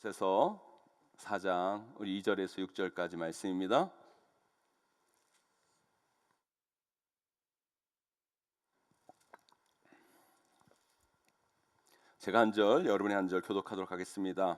에서 4장 우리 2절에서 6절까지 말씀입니다. 제가 한 절, 여러분이 한 절 교독하도록 하겠습니다.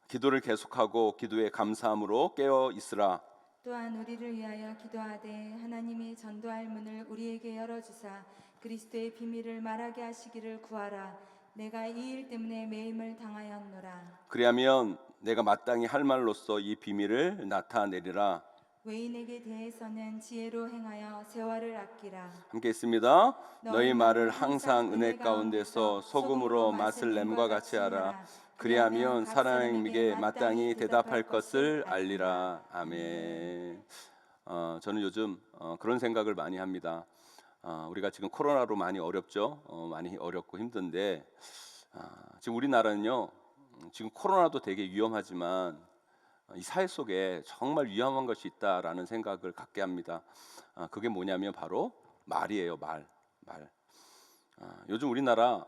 기도를 계속하고 기도에 감사함으로 깨어 있으라. 또한 우리를 위하여 기도하되 하나님이 전도할 문을 우리에게 열어주사 그리스도의 비밀을 말하게 하시기를 구하라. 내가 이 일 때문에 매임을 당하였노라. 그리하면 내가 마땅히 할 말로써 이 비밀을 나타내리라. 외인에게 대해서는 지혜로 행하여 세월을 아끼라. 함께 있습니다. 너희 말을 항상 은혜 가운데서 소금으로 맛을 냄과 같이 하라. 그리하면 사람에게 마땅히 대답할 것을 알리라. 아멘. 저는 요즘 그런 생각을 많이 합니다. 우리가 지금 코로나로 많이 어렵죠. 많이 어렵고 힘든데 지금 우리나라는요. 지금 코로나도 되게 위험하지만 이 사회 속에 정말 위험한 것이 있다라는 생각을 갖게 합니다. 그게 뭐냐면 바로 말이에요. 말. 요즘 우리나라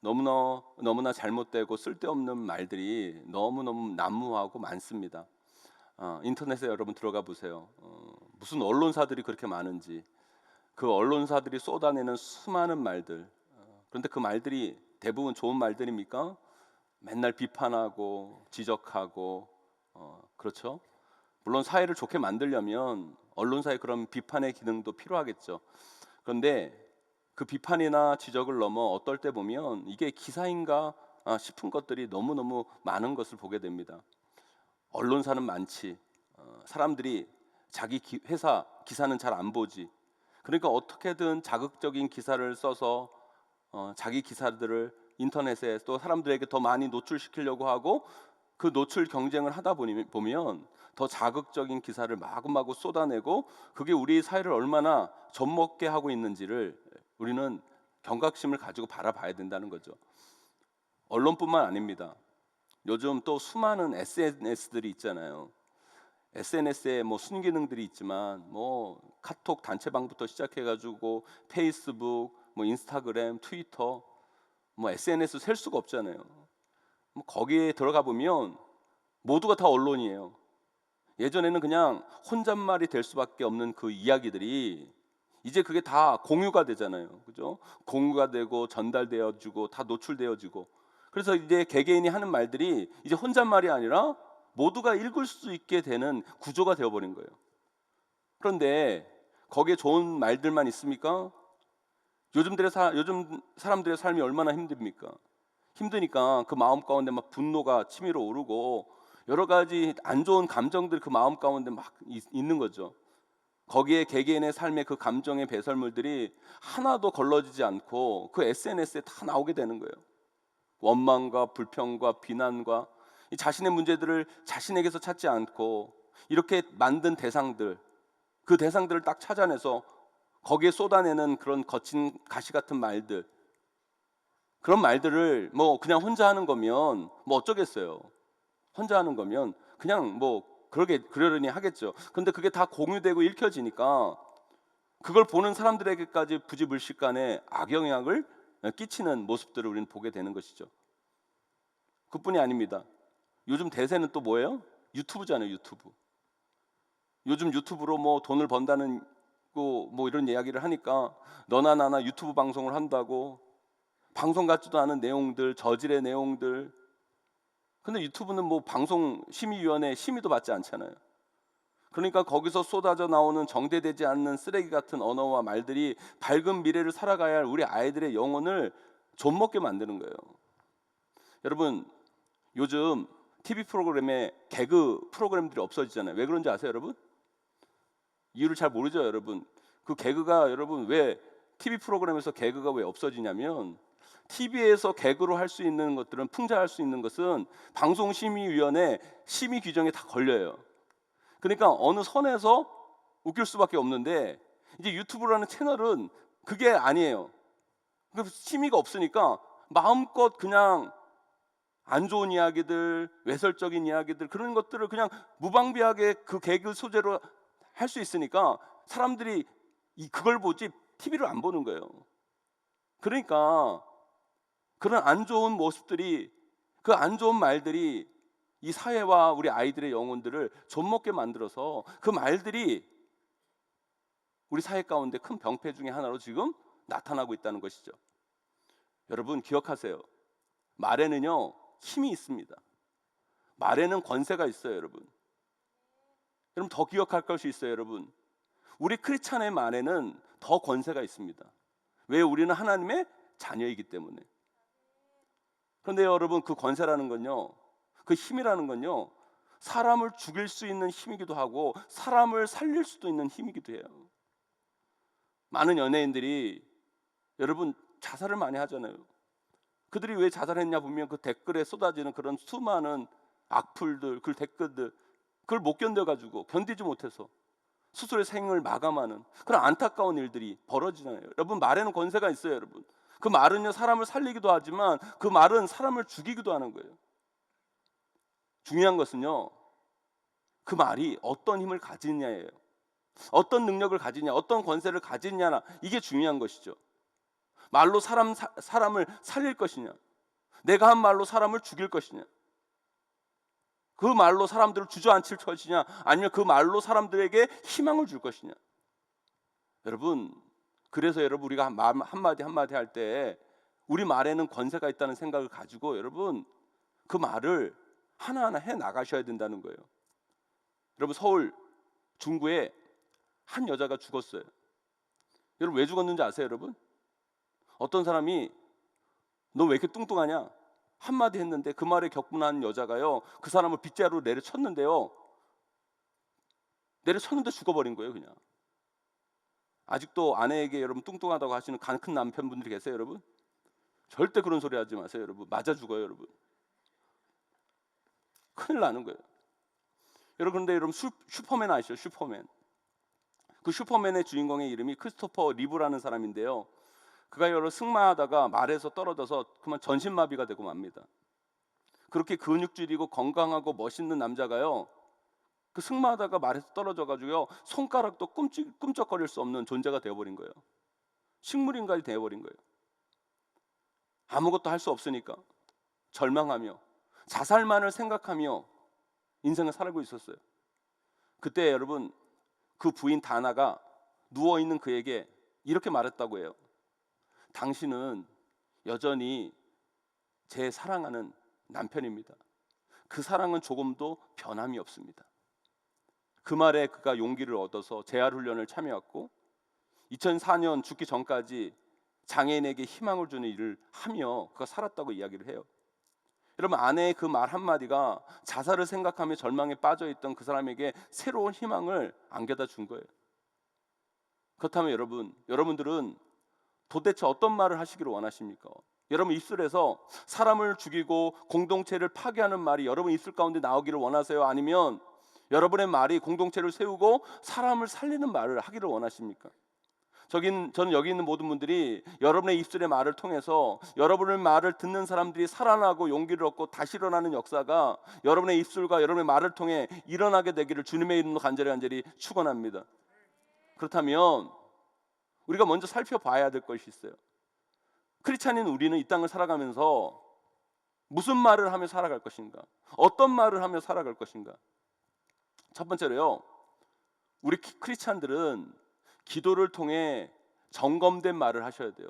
너무나 잘못되고 쓸데없는 말들이 너무너무 난무하고 많습니다. 인터넷에 여러분 들어가 보세요. 무슨 언론사들이 그렇게 많은지, 그 언론사들이 쏟아내는 수많은 말들. 그런데 그 말들이 대부분 좋은 말들입니까? 맨날 비판하고 지적하고 그렇죠? 물론 사회를 좋게 만들려면 언론사의 그런 비판의 기능도 필요하겠죠. 그런데 그 비판이나 지적을 넘어 어떨 때 보면 이게 기사인가 싶은 것들이 너무너무 많은 것을 보게 됩니다. 언론사는 많지. 사람들이 자기 회사 기사는 잘 안 보지. 그러니까 어떻게든 자극적인 기사를 써서 자기 기사들을 인터넷에 또 사람들에게 더 많이 노출시키려고 하고 그 노출 경쟁을 하다 보면 더 자극적인 기사를 마구마구 쏟아내고 그게 우리 사회를 얼마나 젖먹게 하고 있는지를 우리는 경각심을 가지고 바라봐야 된다는 거죠. 언론뿐만 아닙니다. 요즘 또 수많은 SNS들이 있잖아요. SNS에 뭐 순기능들이 있지만 뭐 카톡 단체방부터 시작해가지고 페이스북, 뭐 인스타그램, 트위터, 뭐 SNS 셀 수가 없잖아요. 뭐 거기에 들어가 보면 모두가 다 언론이에요. 예전에는 그냥 혼잣말이 될 수밖에 없는 그 이야기들이 이제 그게 다 공유가 되잖아요. 그죠? 공유가 되고 전달되어지고 다 노출되어지고. 그래서 이제 개개인이 하는 말들이 이제 혼잣말이 아니라 모두가 읽을 수 있게 되는 구조가 되어버린 거예요. 그런데 거기에 좋은 말들만 있습니까? 요즘 사람들의 삶이 얼마나 힘듭니까? 힘드니까 그 마음 가운데 막 분노가 치밀어 오르고 여러 가지 안 좋은 감정들이 그 마음 가운데 막 있는 거죠. 거기에 개개인의 삶의 그 감정의 배설물들이 하나도 걸러지지 않고 그 SNS에 다 나오게 되는 거예요. 원망과 불평과 비난과 이 자신의 문제들을 자신에게서 찾지 않고 이렇게 만든 대상들, 그 대상들을 딱 찾아내서 거기에 쏟아내는 그런 거친 가시 같은 말들, 그런 말들을 뭐 그냥 혼자 하는 거면 뭐 어쩌겠어요. 혼자 하는 거면 그냥 뭐 그러려니 하겠죠. 근데 그게 다 공유되고 읽혀지니까 그걸 보는 사람들에게까지 부지불식간에 악영향을 끼치는 모습들을 우리는 보게 되는 것이죠. 그뿐이 아닙니다. 요즘 대세는 또 뭐예요? 유튜브잖아요. 유튜브. 요즘 유튜브로 뭐 돈을 번다는 뭐 이런 이야기를 하니까 너나 나나 유튜브 방송을 한다고 방송 같지도 않은 내용들, 저질의 내용들. 근데 유튜브는 뭐 방송심의위원회 심의도 받지 않잖아요. 그러니까 거기서 쏟아져 나오는 정제되지 않는 쓰레기 같은 언어와 말들이 밝은 미래를 살아가야 할 우리 아이들의 영혼을 좀먹게 만드는 거예요. 여러분, 요즘 TV 프로그램에 개그 프로그램들이 없어지잖아요. 왜 그런지 아세요, 여러분? 이유를 잘 모르죠, 여러분. 그 개그가 여러분 왜 TV 프로그램에서 개그가 왜 없어지냐면 TV에서 개그로 할 수 있는 것들은 풍자할 수 있는 것은 방송심의위원회 심의 규정에 다 걸려요. 그러니까 어느 선에서 웃길 수밖에 없는데 이제 유튜브라는 채널은 그게 아니에요. 그 심의가 없으니까 마음껏 그냥 안 좋은 이야기들, 외설적인 이야기들 그런 것들을 그냥 무방비하게 그 개그 소재로 할 수 있으니까 사람들이 그걸 보지 TV를 안 보는 거예요. 그러니까 그런 안 좋은 모습들이 그 안 좋은 말들이 이 사회와 우리 아이들의 영혼들을 좀먹게 만들어서 그 말들이 우리 사회 가운데 큰 병폐 중에 하나로 지금 나타나고 있다는 것이죠. 여러분 기억하세요. 말에는요 힘이 있습니다. 말에는 권세가 있어요. 여러분 더 기억할 것이 있어요. 여러분 우리 크리스찬의 말에는 더 권세가 있습니다. 왜? 우리는 하나님의 자녀이기 때문에. 그런데 여러분 그 권세라는 건요, 그 힘이라는 건요, 사람을 죽일 수 있는 힘이기도 하고 사람을 살릴 수도 있는 힘이기도 해요. 많은 연예인들이 여러분 자살을 많이 하잖아요. 그들이 왜 자살했냐 보면 그 댓글에 쏟아지는 그런 수많은 악플들, 그 댓글들, 그걸 못 견뎌가지고 견디지 못해서 스스로의 생을 마감하는 그런 안타까운 일들이 벌어지잖아요. 여러분 말에는 권세가 있어요. 여러분 그 말은요 사람을 살리기도 하지만 그 말은 사람을 죽이기도 하는 거예요. 중요한 것은요 그 말이 어떤 힘을 가지느냐예요. 어떤 능력을 가지냐, 어떤 권세를 가지느냐, 이게 중요한 것이죠. 말로 사람을 살릴 것이냐, 내가 한 말로 사람을 죽일 것이냐, 그 말로 사람들을 주저앉힐 것이냐, 아니면 그 말로 사람들에게 희망을 줄 것이냐. 여러분 그래서 여러분 우리가 한마디 한마디 할 때 우리 말에는 권세가 있다는 생각을 가지고 여러분 그 말을 하나하나 해 나가셔야 된다는 거예요. 여러분 서울 중구에 한 여자가 죽었어요. 여러분 왜 죽었는지 아세요? 여러분 어떤 사람이 너 왜 이렇게 뚱뚱하냐 한마디 했는데 그 말에 격분한 여자가요 그 사람을 빗자루로 내려쳤는데요, 내려쳤는데 죽어버린 거예요. 그냥. 아직도 아내에게 여러분 뚱뚱하다고 하시는 간 큰 남편분들이 계세요. 여러분 절대 그런 소리 하지 마세요. 여러분 맞아 죽어요. 여러분 큰일 나는 거예요. 여러분 그런데 여러분 슈퍼맨 아시죠? 슈퍼맨. 그 슈퍼맨의 주인공의 이름이 크리스토퍼 리브라는 사람인데요, 그가 여러 승마하다가 말에서 떨어져서 그만 전신마비가 되고 맙니다. 그렇게 근육질이고 건강하고 멋있는 남자가요 그 승마하다가 말에서 떨어져 가지고요 손가락도 꿈쩍거릴 수 없는 존재가 되어버린 거예요. 식물인간이 되어버린 거예요. 아무것도 할 수 없으니까 절망하며 자살만을 생각하며 인생을 살고 있었어요. 그때 여러분 그 부인 다나가 누워있는 그에게 이렇게 말했다고 해요. 당신은 여전히 제 사랑하는 남편입니다. 그 사랑은 조금도 변함이 없습니다. 그 말에 그가 용기를 얻어서 재활훈련을 참여했고 2004년 죽기 전까지 장애인에게 희망을 주는 일을 하며 그가 살았다고 이야기를 해요. 여러분 아내의 그 말 한마디가 자살을 생각하며 절망에 빠져있던 그 사람에게 새로운 희망을 안겨다 준 거예요. 그렇다면 여러분들은 도대체 어떤 말을 하시기를 원하십니까? 여러분 입술에서 사람을 죽이고 공동체를 파괴하는 말이 여러분 입술 가운데 나오기를 원하세요? 아니면 여러분의 말이 공동체를 세우고 사람을 살리는 말을 하기를 원하십니까? 저는 여기 있는 모든 분들이 여러분의 입술의 말을 통해서 여러분의 말을 듣는 사람들이 살아나고 용기를 얻고 다시 일어나는 역사가 여러분의 입술과 여러분의 말을 통해 일어나게 되기를 주님의 이름으로 간절히 축원합니다. 그렇다면 우리가 먼저 살펴봐야 될 것이 있어요. 크리스찬인 우리는 이 땅을 살아가면서 무슨 말을 하며 살아갈 것인가? 어떤 말을 하며 살아갈 것인가? 첫 번째로요, 우리 크리스찬들은 기도를 통해 점검된 말을 하셔야 돼요.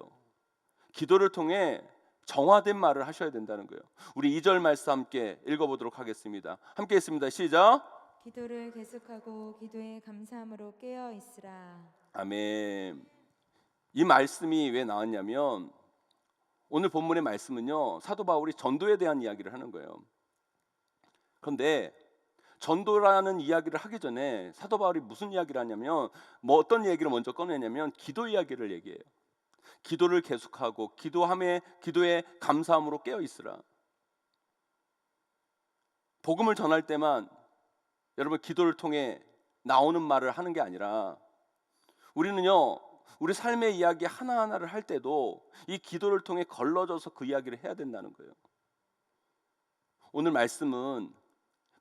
기도를 통해 정화된 말을 하셔야 된다는 거예요. 우리 2절 말씀 함께 읽어보도록 하겠습니다. 함께 했습니다. 시작. 기도를 계속하고 기도에 감사함으로 깨어 있으라. 아멘. 이 말씀이 왜 나왔냐면 오늘 본문의 말씀은요 사도 바울이 전도에 대한 이야기를 하는 거예요. 그런데 전도라는 이야기를 하기 전에 사도 바울이 무슨 이야기를 하냐면 어떤 얘기를 먼저 꺼내냐면 기도 이야기를 얘기해요. 기도를 계속하고 기도에 감사함으로 깨어 있으라. 복음을 전할 때만 여러분 기도를 통해 나오는 말을 하는 게 아니라 우리는요 우리 삶의 이야기 하나하나를 할 때도 이 기도를 통해 걸러져서 그 이야기를 해야 된다는 거예요. 오늘 말씀은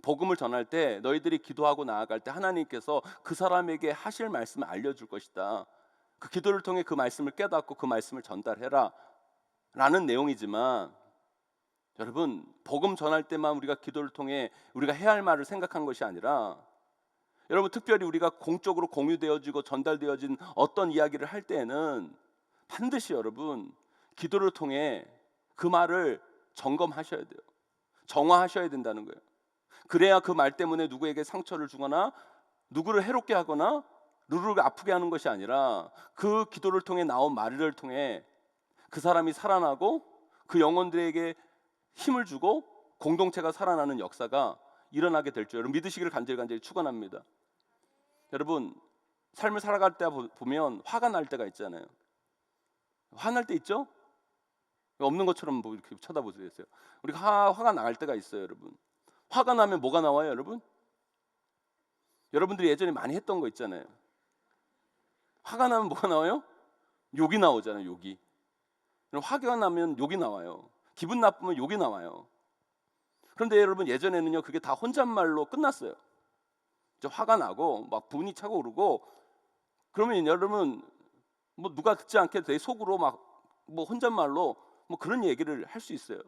복음을 전할 때 너희들이 기도하고 나아갈 때 하나님께서 그 사람에게 하실 말씀을 알려줄 것이다. 그 기도를 통해 그 말씀을 깨닫고 그 말씀을 전달해라 라는 내용이지만 여러분, 복음 전할 때만 우리가 기도를 통해 우리가 해야 할 말을 생각한 것이 아니라, 여러분 특별히 우리가 공적으로 공유되어지고 전달되어진 어떤 이야기를 할 때에는 반드시 여러분 기도를 통해 그 말을 점검하셔야 돼요. 정화하셔야 된다는 거예요. 그래야 그 말 때문에 누구에게 상처를 주거나 누구를 해롭게 하거나 누구를 아프게 하는 것이 아니라, 그 기도를 통해 나온 말을 통해 그 사람이 살아나고 그 영혼들에게 힘을 주고 공동체가 살아나는 역사가 일어나게 될 줄 여러분 믿으시기를 간절히 축원합니다. 여러분, 삶을 살아갈 때 보면 화가 날 때가 있잖아요. 화날 때 있죠? 없는 것처럼 뭐 이렇게 쳐다보세요. 우리가 화가 날 때가 있어요, 여러분. 화가 나면 뭐가 나와요, 여러분? 여러분들이 예전에 많이 했던 거 있잖아요. 화가 나면 뭐가 나와요? 욕이 나오잖아요, 욕이. 화가 나면 욕이 나와요. 기분 나쁘면 욕이 나와요. 그런데 여러분, 예전에는요 그게 다 혼잣말로 끝났어요. 화가 나고 막 분이 차고 오르고 그러면 여러분 뭐 누가 듣지 않게 내 속으로 막 뭐 혼잣말로 뭐 그런 얘기를 할 수 있어요.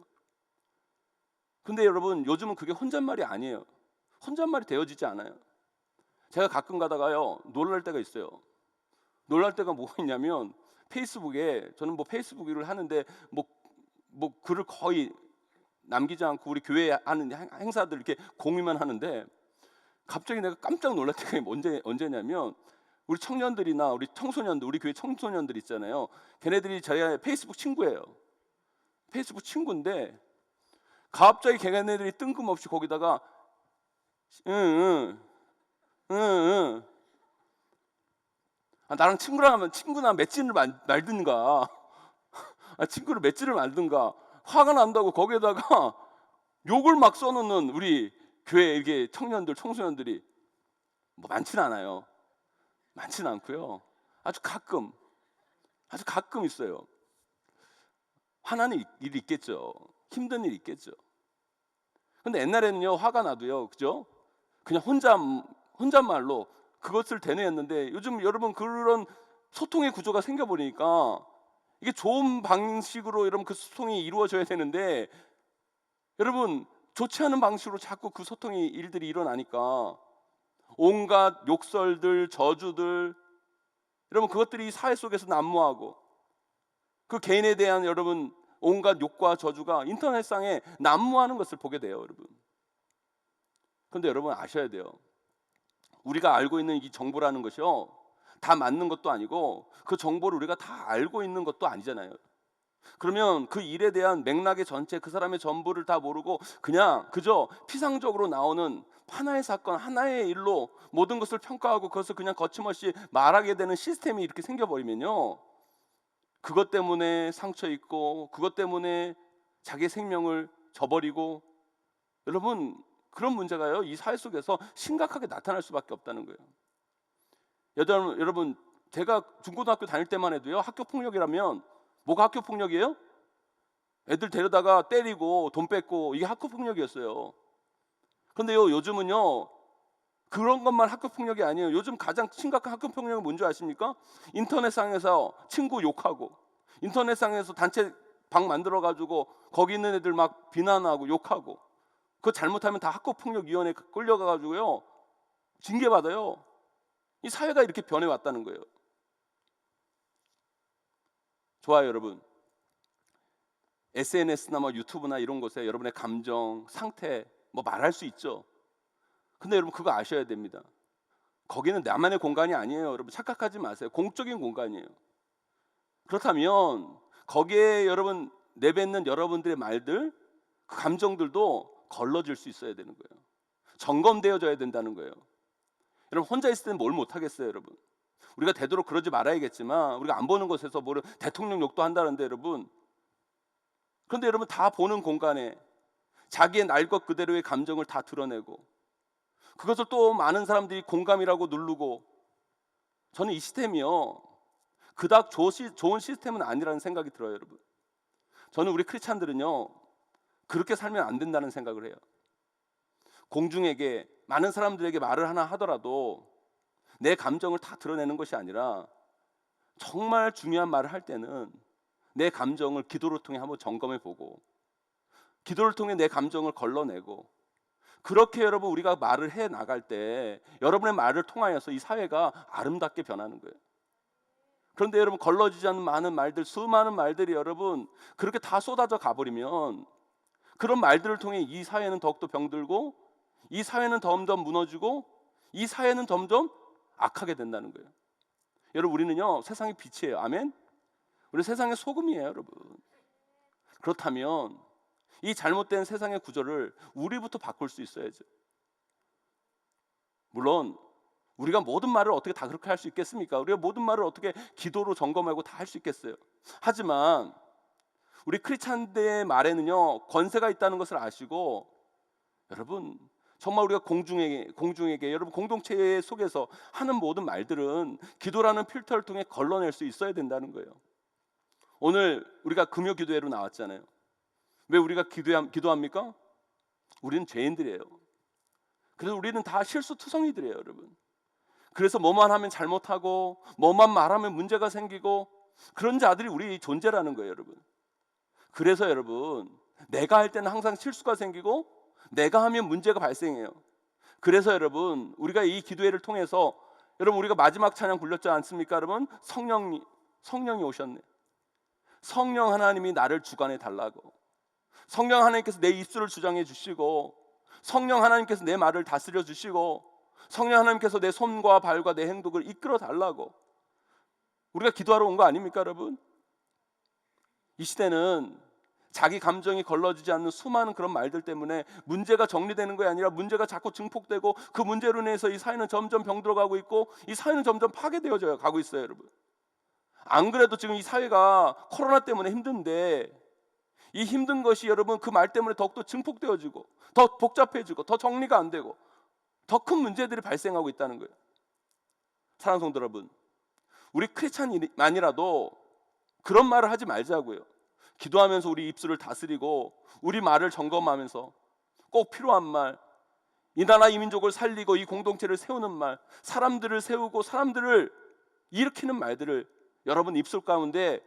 근데 여러분, 요즘은 그게 혼잣말이 아니에요. 혼잣말이 되어지지 않아요. 제가 가끔 가다가요 놀랄 때가 있어요. 놀랄 때가 뭐가 있냐면, 페이스북에 저는 뭐 페이스북을 하는데 뭐 글을 거의 남기지 않고 우리 교회에 하는 행사들 이렇게 공유만 하는데, 갑자기 내가 깜짝 놀랄 때가 언제냐면, 우리 청년들이나 우리 청소년들, 우리 교회 청소년들 있잖아요. 걔네들이 저희 페이스북 친구예요. 페이스북 친구인데 갑자기 걔네들이 뜬금없이 거기다가 응. 나랑 친구나 맺지를 말든가, 친구를 맺지를 말든가, 화가 난다고 거기에다가 욕을 막 써놓는 우리 교회 이게 청년들, 청소년들이 뭐 많지는 않아요. 많지는 않고요. 아주 가끔 있어요. 화나는 일이 있겠죠. 힘든 일이 있겠죠. 근데 옛날에는요 화가 나도요, 그죠? 그냥 혼잣말로 그것을 대뇌했는데, 요즘 여러분 그런 소통의 구조가 생겨버리니까 이게 좋은 방식으로 여러분 그 소통이 이루어져야 되는데, 여러분 좋지 않은 방식으로 자꾸 그 소통이 일들이 일어나니까 온갖 욕설들, 저주들, 여러분 그것들이 이 사회 속에서 난무하고, 그 개인에 대한 여러분 온갖 욕과 저주가 인터넷상에 난무하는 것을 보게 돼요, 여러분. 그런데 여러분 아셔야 돼요. 우리가 알고 있는 이 정보라는 것이요 다 맞는 것도 아니고, 그 정보를 우리가 다 알고 있는 것도 아니잖아요. 그러면 그 일에 대한 맥락의 전체, 그 사람의 전부를 다 모르고 그냥 그저 피상적으로 나오는 하나의 사건, 하나의 일로 모든 것을 평가하고 그것을 그냥 거침없이 말하게 되는 시스템이 이렇게 생겨버리면요, 그것 때문에 상처 입고 그것 때문에 자기 생명을 저버리고, 여러분 그런 문제가요 이 사회 속에서 심각하게 나타날 수밖에 없다는 거예요. 여러분 제가 중고등학교 다닐 때만 해도요, 학교 폭력이라면 뭐가 학교 폭력이에요? 애들 데려다가 때리고 돈 뺏고, 이게 학교 폭력이었어요. 그런데요 요즘은요 그런 것만 학교 폭력이 아니에요. 요즘 가장 심각한 학교 폭력은 뭔지 아십니까? 인터넷상에서 친구 욕하고, 인터넷상에서 단체 방 만들어가지고 거기 있는 애들 막 비난하고 욕하고, 그거 잘못하면 다 학교폭력위원회에 끌려가가지고요 징계받아요. 이 사회가 이렇게 변해왔다는 거예요. 좋아요, 여러분. SNS나 뭐 유튜브나 이런 곳에 여러분의 감정, 상태 뭐 말할 수 있죠. 근데 여러분 그거 아셔야 됩니다. 거기는 나만의 공간이 아니에요. 여러분 착각하지 마세요. 공적인 공간이에요. 그렇다면 거기에 여러분 내뱉는 여러분들의 말들, 그 감정들도 걸러질 수 있어야 되는 거예요. 점검되어져야 된다는 거예요. 여러분 혼자 있을 때는 뭘 못하겠어요, 여러분. 우리가 되도록 그러지 말아야겠지만, 우리가 안 보는 곳에서 뭐 대통령 욕도 한다는데 여러분, 그런데 여러분 다 보는 공간에 자기의 날 것 그대로의 감정을 다 드러내고, 그것을 또 많은 사람들이 공감이라고 누르고, 저는 이 시스템이요 그닥 좋은 시스템은 아니라는 생각이 들어요, 여러분. 저는 우리 크리스찬들은요 그렇게 살면 안 된다는 생각을 해요. 공중에게 많은 사람들에게 말을 하나 하더라도 내 감정을 다 드러내는 것이 아니라, 정말 중요한 말을 할 때는 내 감정을 기도를 통해 한번 점검해 보고, 기도를 통해 내 감정을 걸러내고, 그렇게 여러분 우리가 말을 해 나갈 때 여러분의 말을 통하여서 이 사회가 아름답게 변하는 거예요. 그런데 여러분 걸러지지 않는 많은 말들, 수많은 말들이 여러분 그렇게 다 쏟아져 가버리면 그런 말들을 통해 이 사회는 더욱더 병들고, 이 사회는 점점 무너지고, 이 사회는 점점 악하게 된다는 거예요. 여러분 우리는요 세상의 빛이에요. 아멘. 우리 세상의 소금이에요 여러분. 그렇다면 이 잘못된 세상의 구조를 우리부터 바꿀 수 있어야죠. 물론 우리가 모든 말을 어떻게 다 그렇게 할 수 있겠습니까? 우리가 모든 말을 어떻게 기도로 점검하고 다 할 수 있겠어요? 하지만 우리 크리스찬들의 말에는요 권세가 있다는 것을 아시고, 여러분 정말 우리가 공중에게 여러분 공동체 속에서 하는 모든 말들은 기도라는 필터를 통해 걸러낼 수 있어야 된다는 거예요. 오늘 우리가 금요 기도회로 나왔잖아요. 왜 우리가 기도합니까? 우리는 죄인들이에요. 그래서 우리는 다 실수투성이들이에요 여러분. 그래서 뭐만 하면 잘못하고 뭐만 말하면 문제가 생기고 그런 자들이 우리 존재라는 거예요 여러분. 그래서 여러분 내가 할 때는 항상 실수가 생기고 내가 하면 문제가 발생해요. 그래서 여러분 우리가 이 기도회를 통해서 여러분 우리가 마지막 찬양 불렀지 않습니까? 여러분 성령이 오셨네. 성령 하나님이 나를 주관해 달라고, 성령 하나님께서 내 입술을 주장해 주시고, 성령 하나님께서 내 말을 다스려 주시고, 성령 하나님께서 내 손과 발과 내 행동을 이끌어 달라고 우리가 기도하러 온 거 아닙니까 여러분? 이 시대는 자기 감정이 걸러지지 않는 수많은 그런 말들 때문에 문제가 정리되는 것이 아니라 문제가 자꾸 증폭되고, 그 문제로 인해서 이 사회는 점점 병들어가고 있고, 이 사회는 점점 파괴되어져 가고 있어요 여러분. 안 그래도 지금 이 사회가 코로나 때문에 힘든데, 이 힘든 것이 여러분 그 말 때문에 더욱더 증폭되어지고 더 복잡해지고 더 정리가 안 되고 더 큰 문제들이 발생하고 있다는 거예요. 사랑하는 성도 여러분, 우리 크리스찬만이라도 그런 말을 하지 말자고요. 기도하면서 우리 입술을 다스리고 우리 말을 점검하면서 꼭 필요한 말, 이 나라 이 민족을 살리고 이 공동체를 세우는 말, 사람들을 세우고 사람들을 일으키는 말들을 여러분 입술 가운데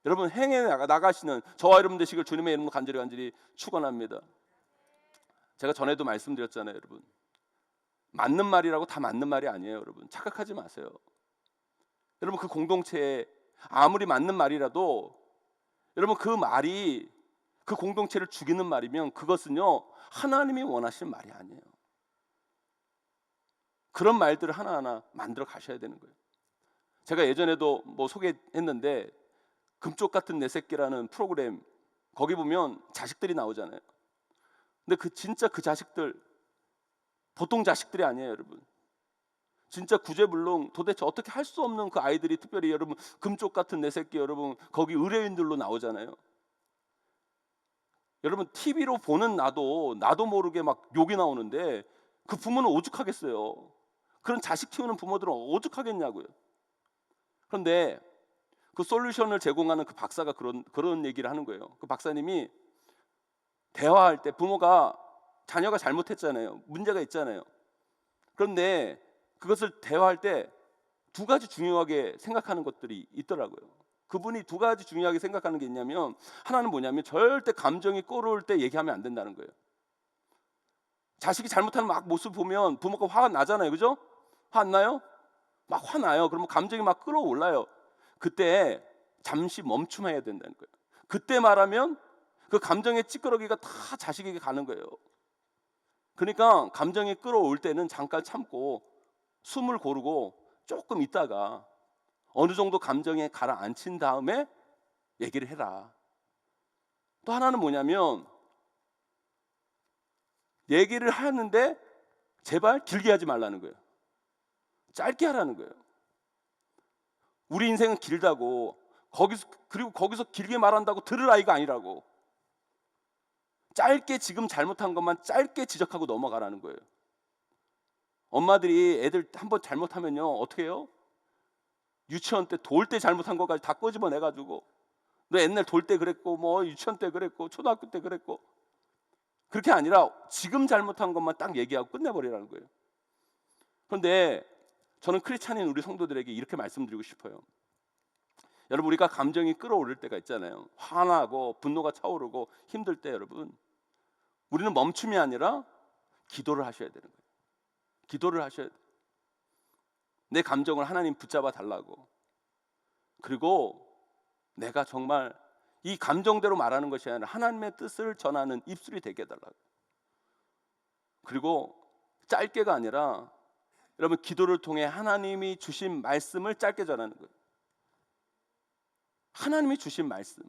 여러분 행해 나가시는 저와 여러분 되시길 주님의 이름으로 간절히 축원합니다. 제가 전에도 말씀드렸잖아요 여러분. 맞는 말이라고 다 맞는 말이 아니에요 여러분. 착각하지 마세요. 여러분 그 공동체에 아무리 맞는 말이라도 여러분 그 말이 그 공동체를 죽이는 말이면 그것은요 하나님이 원하시는 말이 아니에요. 그런 말들을 하나하나 만들어 가셔야 되는 거예요. 제가 예전에도 뭐 소개했는데 금쪽 같은 내 새끼라는 프로그램, 거기 보면 자식들이 나오잖아요. 근데 진짜 그 자식들 보통 자식들이 아니에요 여러분. 진짜 구제불능 도대체 어떻게 할 수 없는 그 아이들이, 특별히 여러분 금쪽 같은 내 새끼 여러분 거기 의뢰인들로 나오잖아요. 여러분 TV로 보는 나도 모르게 막 욕이 나오는데 그 부모는 오죽하겠어요. 그런 자식 키우는 부모들은 오죽하겠냐고요. 그런데 그 솔루션을 제공하는 그 박사가 그런 얘기를 하는 거예요. 그 박사님이 대화할 때 부모가 자녀가 잘못했잖아요. 문제가 있잖아요. 그런데 그것을 대화할 때 두 가지 중요하게 생각하는 것들이 있더라고요. 그분이 두 가지 중요하게 생각하는 게 있냐면, 하나는 뭐냐면 절대 감정이 끓어올 때 얘기하면 안 된다는 거예요. 자식이 잘못하는 막 모습 보면 부모가 화가 나잖아요. 그죠? 화 안 나요? 막 화나요. 그러면 감정이 막 끌어올라요. 그때 잠시 멈춤해야 된다는 거예요. 그때 말하면 그 감정의 찌끄러기가 다 자식에게 가는 거예요. 그러니까 감정이 끌어올 때는 잠깐 참고 숨을 고르고 조금 있다가 어느 정도 감정에 가라앉힌 다음에 얘기를 해라. 또 하나는 뭐냐면, 얘기를 하는데 제발 길게 하지 말라는 거예요. 짧게 하라는 거예요. 우리 인생은 길다고, 거기서 길게 말한다고 들을 아이가 아니라고. 짧게 지금 잘못한 것만 짧게 지적하고 넘어가라는 거예요. 엄마들이 애들 한번 잘못하면요 어떻게 해요? 유치원 때 돌 때 잘못한 것까지 다 꼬집어내가지고, 너 옛날 돌 때 그랬고 뭐 유치원 때 그랬고 초등학교 때 그랬고, 그렇게 아니라 지금 잘못한 것만 딱 얘기하고 끝내버리라는 거예요. 그런데 저는 크리스찬인 우리 성도들에게 이렇게 말씀드리고 싶어요. 여러분 우리가 감정이 끌어오를 때가 있잖아요. 화나고 분노가 차오르고 힘들 때 여러분 우리는 멈춤이 아니라 기도를 하셔야 되는 거예요. 기도를 하셔야 돼요. 내 감정을 하나님 붙잡아 달라고. 그리고 내가 정말 이 감정대로 말하는 것이 아니라 하나님의 뜻을 전하는 입술이 되게 해달라고. 그리고 짧게가 아니라 여러분 기도를 통해 하나님이 주신 말씀을 짧게 전하는 거예요. 하나님이 주신 말씀,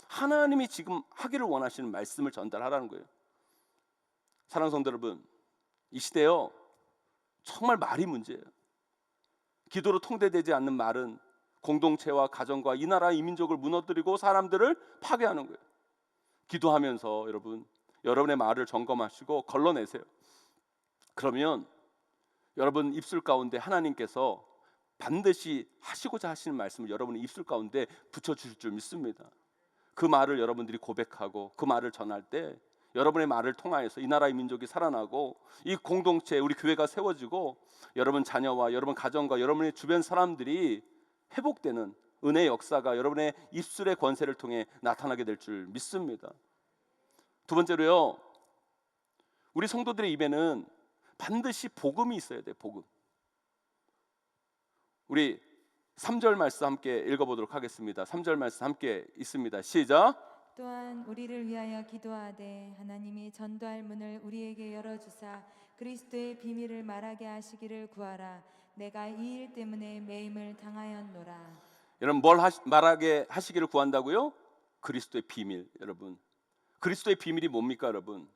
하나님이 지금 하기를 원하시는 말씀을 전달하라는 거예요. 사랑하는 성도 여러분, 이 시대요 정말 말이 문제예요. 기도로 통제되지 않는 말은 공동체와 가정과 이 나라 이 민족을 무너뜨리고 사람들을 파괴하는 거예요. 기도하면서 여러분 여러분의 말을 점검하시고 걸러내세요. 그러면 여러분 입술 가운데 하나님께서 반드시 하시고자 하시는 말씀을 여러분의 입술 가운데 붙여주실 줄 믿습니다. 그 말을 여러분들이 고백하고 그 말을 전할 때 여러분의 말을 통하여서 이 나라의 민족이 살아나고 이 공동체 우리 교회가 세워지고 여러분 자녀와 여러분 가정과 여러분의 주변 사람들이 회복되는 은혜의 역사가 여러분의 입술의 권세를 통해 나타나게 될 줄 믿습니다. 두 번째로요, 우리 성도들의 입에는 반드시 복음이 있어야 돼요. 복음. 우리 3절 말씀 함께 읽어보도록 하겠습니다. 3절 말씀 함께 있습니다. 시작. 또한 우리를 위하여 기도하되 하나님이 전도할 문을 우리에게 열어주사 그리스도의 비밀을 말하게 하시기를 구하라. 내가 이 일 때문에 매임을 당하였노라. 여러분 뭘 말하게 하시기를 구한다고요? 그리스도의 비밀. 여러분 그리스도의 비밀이 뭡니까 여러분?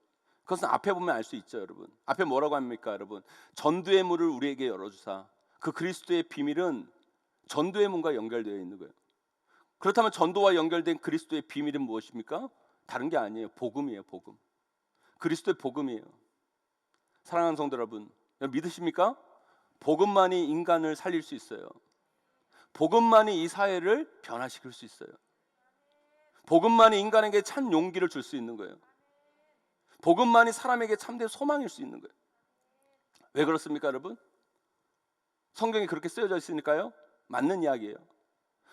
그것은 앞에 보면 알 수 있죠 여러분. 앞에 뭐라고 합니까 여러분? 전도의 문을 우리에게 열어주사. 그 그리스도의 비밀은 전도의 문과 연결되어 있는 거예요. 그렇다면 전도와 연결된 그리스도의 비밀은 무엇입니까? 다른 게 아니에요. 복음이에요. 복음. 그리스도의 복음이에요. 사랑하는 성도 여러분, 믿으십니까? 복음만이 인간을 살릴 수 있어요. 복음만이 이 사회를 변화시킬 수 있어요. 복음만이 인간에게 참 용기를 줄 수 있는 거예요. 복음만이 사람에게 참된 소망일 수 있는 거예요. 왜 그렇습니까 여러분? 성경이 그렇게 쓰여져 있으니까요? 맞는 이야기예요.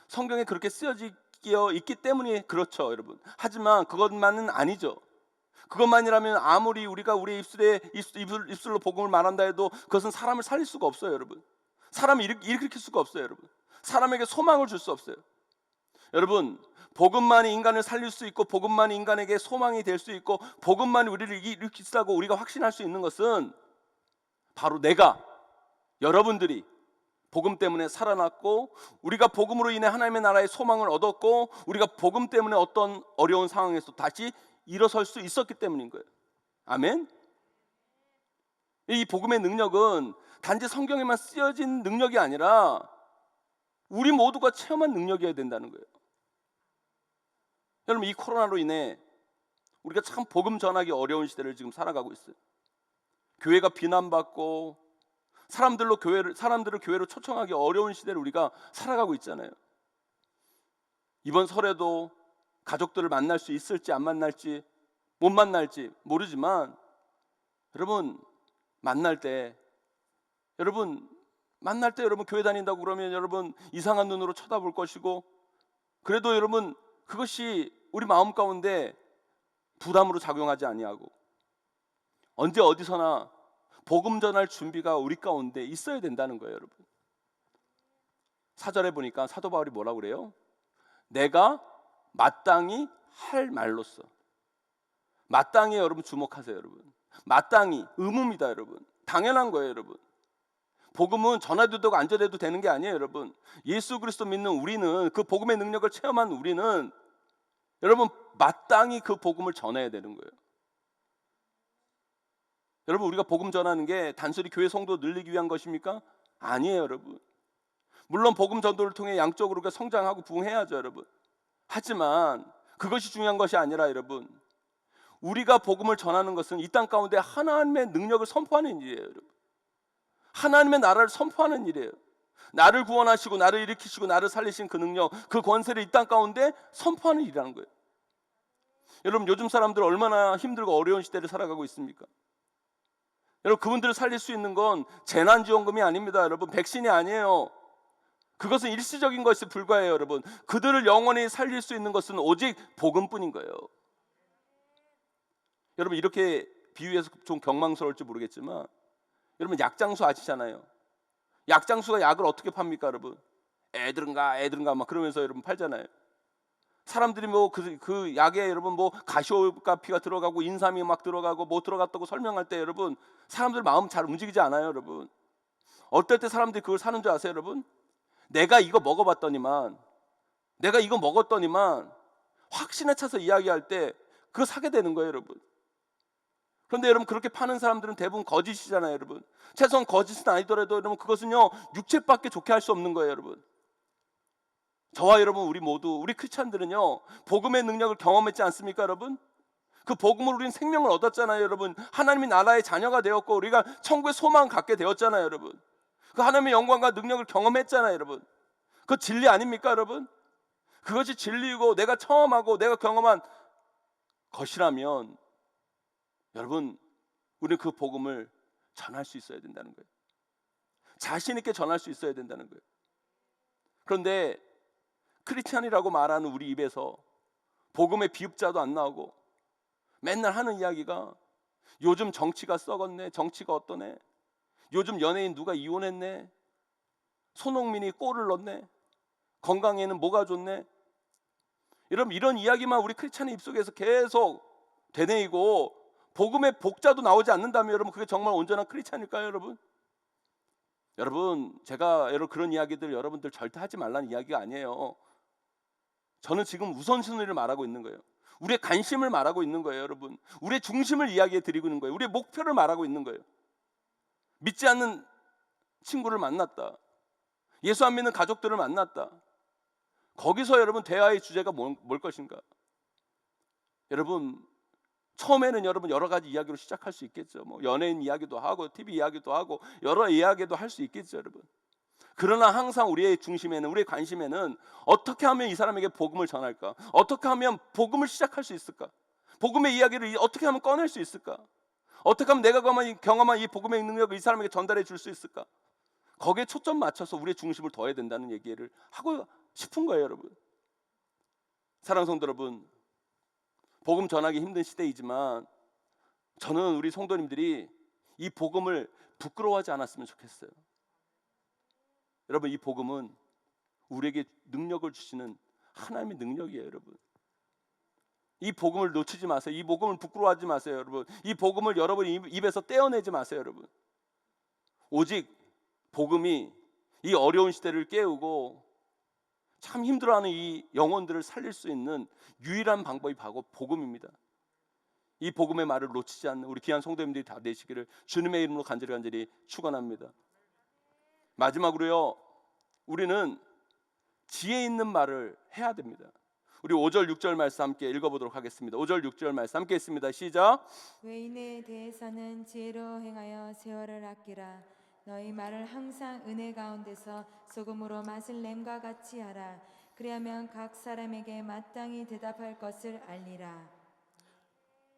성경에 그렇게 쓰여져 있기 때문에 그렇죠 여러분. 하지만 그것만은 아니죠. 그것만이라면 아무리 우리가 우리의 입술로 복음을 말한다 해도 그것은 사람을 살릴 수가 없어요 여러분. 사람을 일으킬 수가 없어요 여러분. 사람에게 소망을 줄 수 없어요. 여러분 복음만이 인간을 살릴 수 있고 복음만이 인간에게 소망이 될 수 있고 복음만이 우리를 일으키시다고 우리가 확신할 수 있는 것은 바로 내가 여러분들이 복음 때문에 살아났고 우리가 복음으로 인해 하나님의 나라의 소망을 얻었고 우리가 복음 때문에 어떤 어려운 상황에서 다시 일어설 수 있었기 때문인 거예요. 아멘. 이 복음의 능력은 단지 성경에만 쓰여진 능력이 아니라 우리 모두가 체험한 능력이어야 된다는 거예요. 여러분 이 코로나로 인해 우리가 참 복음 전하기 어려운 시대를 지금 살아가고 있어요. 교회가 비난받고 사람들을 교회로 초청하기 어려운 시대를 우리가 살아가고 있잖아요. 이번 설에도 가족들을 만날 수 있을지 안 만날지 못 만날지 모르지만 여러분 만날 때 여러분 교회 다닌다고 그러면 여러분 이상한 눈으로 쳐다볼 것이고 그래도 여러분 그것이 우리 마음 가운데 부담으로 작용하지 아니하고 언제 어디서나 복음 전할 준비가 우리 가운데 있어야 된다는 거예요 여러분. 4절에 보니까 사도 바울이 뭐라고 그래요? 내가 마땅히 할 말로써. 마땅히 여러분 주목하세요 여러분. 마땅히 의무입니다 여러분. 당연한 거예요 여러분. 복음은 전해도 되고 안 전해도 되는 게 아니에요 여러분. 예수 그리스도 믿는 우리는 그 복음의 능력을 체험한 우리는 여러분 마땅히 그 복음을 전해야 되는 거예요. 여러분 우리가 복음 전하는 게 단순히 교회 성도 늘리기 위한 것입니까? 아니에요 여러분. 물론 복음 전도를 통해 양적으로 우리가 성장하고 부흥해야죠 여러분. 하지만 그것이 중요한 것이 아니라 여러분 우리가 복음을 전하는 것은 이 땅 가운데 하나님의 능력을 선포하는 일이에요 여러분. 하나님의 나라를 선포하는 일이에요. 나를 구원하시고 나를 일으키시고 나를 살리신 그 능력 그 권세를 이 땅 가운데 선포하는 일이라는 거예요. 여러분 요즘 사람들 얼마나 힘들고 어려운 시대를 살아가고 있습니까? 여러분 그분들을 살릴 수 있는 건 재난지원금이 아닙니다 여러분. 백신이 아니에요. 그것은 일시적인 것이 불과해요 여러분. 그들을 영원히 살릴 수 있는 것은 오직 복음뿐인 거예요. 여러분 이렇게 비유해서 좀 경망스러울지 모르겠지만 여러분 약장수 아시잖아요. 약장수가 약을 어떻게 팝니까 여러분? 애들은가 막 그러면서 여러분 팔잖아요. 사람들이 뭐 그 약에 여러분 뭐 가시오가피가 들어가고 인삼이 막 들어가고 뭐 들어갔다고 설명할 때 여러분 사람들 마음 잘 움직이지 않아요 여러분. 어떨 때 사람들이 그걸 사는 줄 아세요 여러분? 내가 이거 먹어봤더니만 확신에 차서 이야기할 때 그거 사게 되는 거예요 여러분. 그런데 여러분 그렇게 파는 사람들은 대부분 거짓이잖아요 여러분. 최소한 거짓은 아니더라도 여러분 그것은요 육체밖에 좋게 할 수 없는 거예요 여러분. 저와 여러분 우리 모두 우리 크리스찬들은요 복음의 능력을 경험했지 않습니까 여러분? 그 복음으로 우리는 생명을 얻었잖아요 여러분. 하나님의 나라의 자녀가 되었고 우리가 천국의 소망을 갖게 되었잖아요 여러분. 그 하나님의 영광과 능력을 경험했잖아요 여러분. 그 진리 아닙니까 여러분? 그것이 진리이고 내가 처음 하고 내가 경험한 것이라면 여러분 우리는 그 복음을 전할 수 있어야 된다는 거예요. 자신 있게 전할 수 있어야 된다는 거예요. 그런데 크리스찬이라고 말하는 우리 입에서 복음의 비읍자도 안 나오고 맨날 하는 이야기가 요즘 정치가 썩었네, 정치가 어떠네, 요즘 연예인 누가 이혼했네, 손흥민이 골을 넣네, 건강에는 뭐가 좋네. 여러분 이런 이야기만 우리 크리스찬의 입속에서 계속 되뇌이고 복음의 복자도 나오지 않는다면 여러분 그게 정말 온전한 크리스찬일까요 여러분? 여러분 제가 여러분 그런 이야기들 여러분들 절대 하지 말라는 이야기가 아니에요. 저는 지금 우선순위를 말하고 있는 거예요. 우리의 관심을 말하고 있는 거예요 여러분. 우리의 중심을 이야기해 드리고 있는 거예요. 우리의 목표를 말하고 있는 거예요. 믿지 않는 친구를 만났다, 예수 안 믿는 가족들을 만났다. 거기서 여러분 대화의 주제가 뭘 것인가? 여러분 처음에는 여러분 여러 가지 이야기로 시작할 수 있겠죠. 뭐 연예인 이야기도 하고 TV 이야기도 하고 여러 이야기도 할 수 있겠죠 여러분. 그러나 항상 우리의 중심에는 우리의 관심에는 어떻게 하면 이 사람에게 복음을 전할까? 어떻게 하면 복음을 시작할 수 있을까? 복음의 이야기를 어떻게 하면 꺼낼 수 있을까? 어떻게 하면 내가 경험한 이 복음의 능력을 이 사람에게 전달해 줄 수 있을까? 거기에 초점 맞춰서 우리의 중심을 둬야 된다는 얘기를 하고 싶은 거예요 여러분. 사랑하는 성도 여러분, 복음 전하기 힘든 시대이지만 저는 우리 성도님들이 이 복음을 부끄러워하지 않았으면 좋겠어요. 여러분 이 복음은 우리에게 능력을 주시는 하나님의 능력이에요 여러분. 이 복음을 놓치지 마세요. 이 복음을 부끄러워하지 마세요 여러분. 이 복음을 여러분 입에서 떼어내지 마세요 여러분. 오직 복음이 이 어려운 시대를 깨우고 참 힘들어하는 이 영혼들을 살릴 수 있는 유일한 방법이 바로 복음입니다. 이 복음의 말을 놓치지 않는 우리 귀한 성도님들이 다 되시기를 주님의 이름으로 간절히 축원합니다. 마지막으로요, 우리는 지혜 있는 말을 해야 됩니다. 우리 5절 6절 말씀 함께 읽어보도록 하겠습니다. 5절 6절 말씀 함께 있습니다. 시작. 외인에 대해서는 지혜로 행하여 세월을 아끼라. 너희 말을 항상 은혜 가운데서 소금으로 맛을 냄과 같이 하라. 그리하면 각 사람에게 마땅히 대답할 것을 알리라.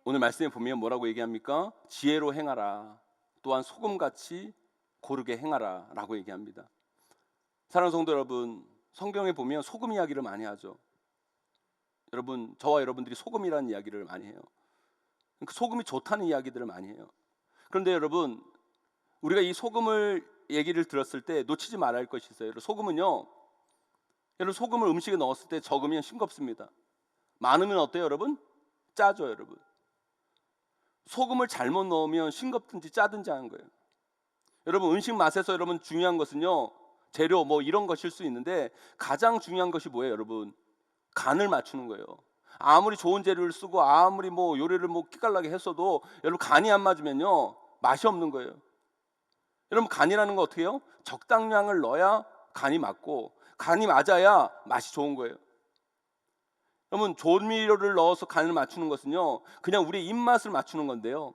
오늘 말씀에 보면 뭐라고 얘기합니까? 지혜로 행하라. 또한 소금같이 고르게 행하라 라고 얘기합니다. 사랑하는 성도 여러분, 성경에 보면 소금 이야기를 많이 하죠. 여러분, 저와 여러분들이 소금이라는 이야기를 많이 해요. 소금이 좋다는 이야기들을 많이 해요. 그런데 여러분, 우리가 이 소금을 얘기를 들었을 때 놓치지 말아야 할 것이 있어요. 소금은요, 여러분 소금을 음식에 넣었을 때 적으면 싱겁습니다. 많으면 어때요 여러분? 짜죠 여러분. 소금을 잘못 넣으면 싱겁든지 짜든지 하는 거예요. 여러분 음식 맛에서 여러분 중요한 것은요, 재료 뭐 이런 것일 수 있는데 가장 중요한 것이 뭐예요 여러분? 간을 맞추는 거예요. 아무리 좋은 재료를 쓰고 아무리 뭐 요리를 뭐 기깔나게 했어도 여러분 간이 안 맞으면요 맛이 없는 거예요. 여러분 간이라는 거 어떻게 해요? 적당량을 넣어야 간이 맞고 간이 맞아야 맛이 좋은 거예요. 여러분 조미료를 넣어서 간을 맞추는 것은요 그냥 우리의 입맛을 맞추는 건데요,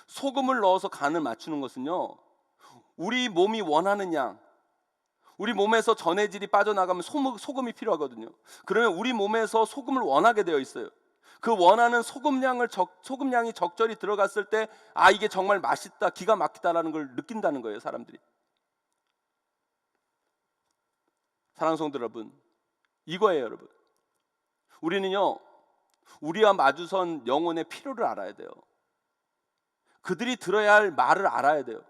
소금을 넣어서 간을 맞추는 것은요 우리 몸이 원하는 양, 우리 몸에서 전해질이 빠져나가면 소금이 필요하거든요. 그러면 우리 몸에서 소금을 원하게 되어 있어요. 그 원하는 소금량이 적절히 들어갔을 때 아 이게 정말 맛있다, 기가 막히다라는 걸 느낀다는 거예요 사람들이. 사랑하는 성도 여러분, 이거예요 여러분. 우리는요 우리와 마주선 영혼의 필요를 알아야 돼요. 그들이 들어야 할 말을 알아야 돼요.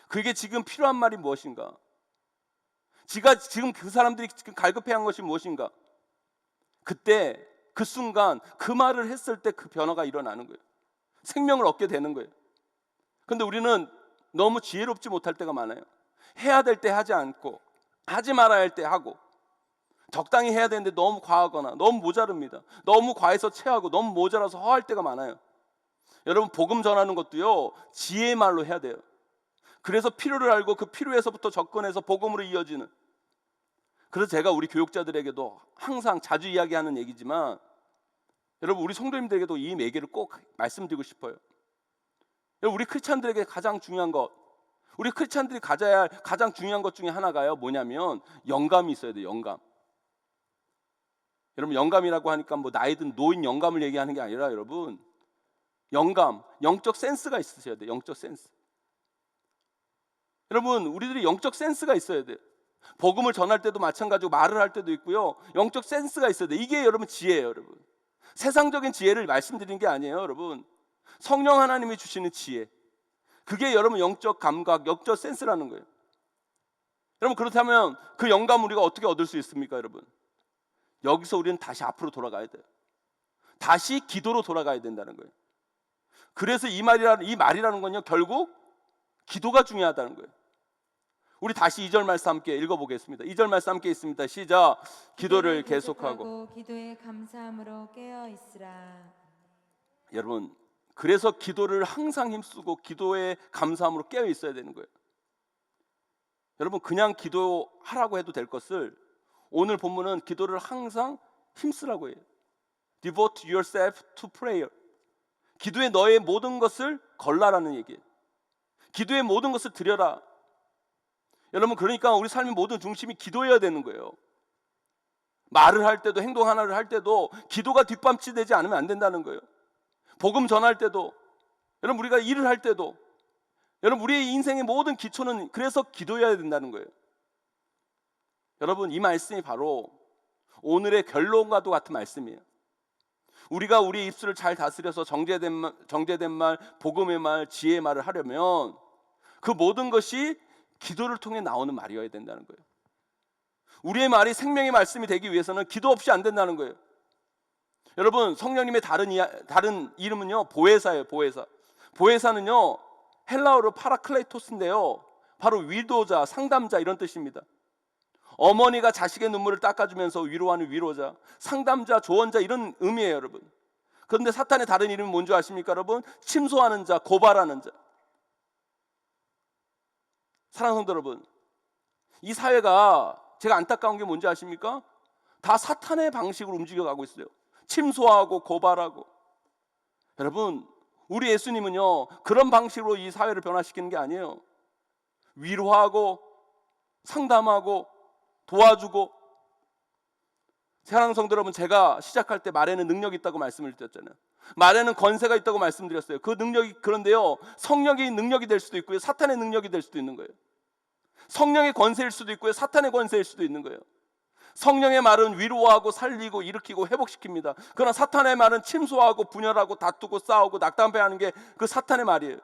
그게 지금 필요한 말이 무엇인가? 지금 그 사람들이 지금 갈급해야 한 것이 무엇인가? 그때 그 순간 그 말을 했을 때 그 변화가 일어나는 거예요. 생명을 얻게 되는 거예요. 근데 우리는 너무 지혜롭지 못할 때가 많아요. 해야 될 때 하지 않고 하지 말아야 할 때 하고, 적당히 해야 되는데 너무 과하거나 너무 모자릅니다. 너무 과해서 체하고 너무 모자라서 허할 때가 많아요. 여러분, 복음 전하는 것도요, 지혜의 말로 해야 돼요. 그래서 필요를 알고 그 필요에서부터 접근해서 복음으로 이어지는. 그래서 제가 우리 교육자들에게도 항상 자주 이야기하는 얘기지만, 여러분, 우리 성도님들에게도 이 얘기를 꼭 말씀드리고 싶어요. 여러분, 우리 크리스찬들에게 가장 중요한 것, 우리 크리스찬들이 가져야 할 가장 중요한 것 중에 하나가요, 뭐냐면 영감이 있어야 돼요. 영감. 여러분, 영감이라고 하니까 뭐 나이 든 노인 영감을 얘기하는 게 아니라, 여러분, 영감, 영적 센스가 있으셔야 돼요. 영적 센스. 여러분, 우리들이 영적 센스가 있어야 돼요. 복음을 전할 때도 마찬가지고 말을 할 때도 있고요, 영적 센스가 있어야 돼요. 이게 여러분 지혜예요. 여러분, 세상적인 지혜를 말씀드리는 게 아니에요. 여러분, 성령 하나님이 주시는 지혜, 그게 여러분 영적 감각, 영적 센스라는 거예요. 여러분, 그렇다면 그 영감 우리가 어떻게 얻을 수 있습니까? 여러분, 여기서 우리는 다시 앞으로 돌아가야 돼요. 다시 기도로 돌아가야 된다는 거예요. 그래서 이 말이라는 건요, 결국 기도가 중요하다는 거예요. 우리 다시 2절 말씀 함께 읽어보겠습니다. 2절 말씀 함께 있습니다. 시작. 기도를 계속하고 기도에 감사함으로 깨어 있으라. 여러분, 그래서 기도를 항상 힘쓰고 기도에 감사함으로 깨어 있어야 되는 거예요. 여러분, 그냥 기도하라고 해도 될 것을 오늘 본문은 기도를 항상 힘쓰라고 해요. Devote yourself to prayer. 기도에 너의 모든 것을 걸라라는 얘기예요. 기도의 모든 것을 드려라. 여러분, 그러니까 우리 삶의 모든 중심이 기도해야 되는 거예요. 말을 할 때도, 행동 하나를 할 때도 기도가 뒷받침되지 않으면 안 된다는 거예요. 복음 전할 때도, 여러분, 우리가 일을 할 때도, 여러분, 우리의 인생의 모든 기초는 그래서 기도해야 된다는 거예요. 여러분, 이 말씀이 바로 오늘의 결론과도 같은 말씀이에요. 우리가 우리 입술을 잘 다스려서 정제된 말, 복음의 말, 지혜의 말을 하려면 그 모든 것이 기도를 통해 나오는 말이어야 된다는 거예요. 우리의 말이 생명의 말씀이 되기 위해서는 기도 없이 안 된다는 거예요. 여러분, 성령님의 다른 이름은요, 보혜사예요. 보혜사. 보혜사는요, 헬라어로 파라클레토스인데요, 바로 위로자, 상담자 이런 뜻입니다. 어머니가 자식의 눈물을 닦아주면서 위로하는 위로자, 상담자, 조언자 이런 의미예요, 여러분. 그런데 사탄의 다른 이름은 뭔지 아십니까, 여러분? 침소하는 자, 고발하는 자. 사랑하는 성도 여러분, 이 사회가 제가 안타까운 게 뭔지 아십니까? 다 사탄의 방식으로 움직여가고 있어요. 침소하고 고발하고. 여러분, 우리 예수님은요, 그런 방식으로 이 사회를 변화시키는 게 아니에요. 위로하고 상담하고 도와주고. 사랑하는 성도 여러분, 제가 시작할 때 말에는 능력이 있다고 말씀을 드렸잖아요. 말에는 권세가 있다고 말씀드렸어요. 그 능력이, 그런데요, 성령의 능력이 될 수도 있고요, 사탄의 능력이 될 수도 있는 거예요. 성령의 권세일 수도 있고요, 사탄의 권세일 수도 있는 거예요. 성령의 말은 위로하고 살리고 일으키고 회복시킵니다. 그러나 사탄의 말은 침소하고 분열하고 다투고 싸우고 낙담해하는 게 그 사탄의 말이에요.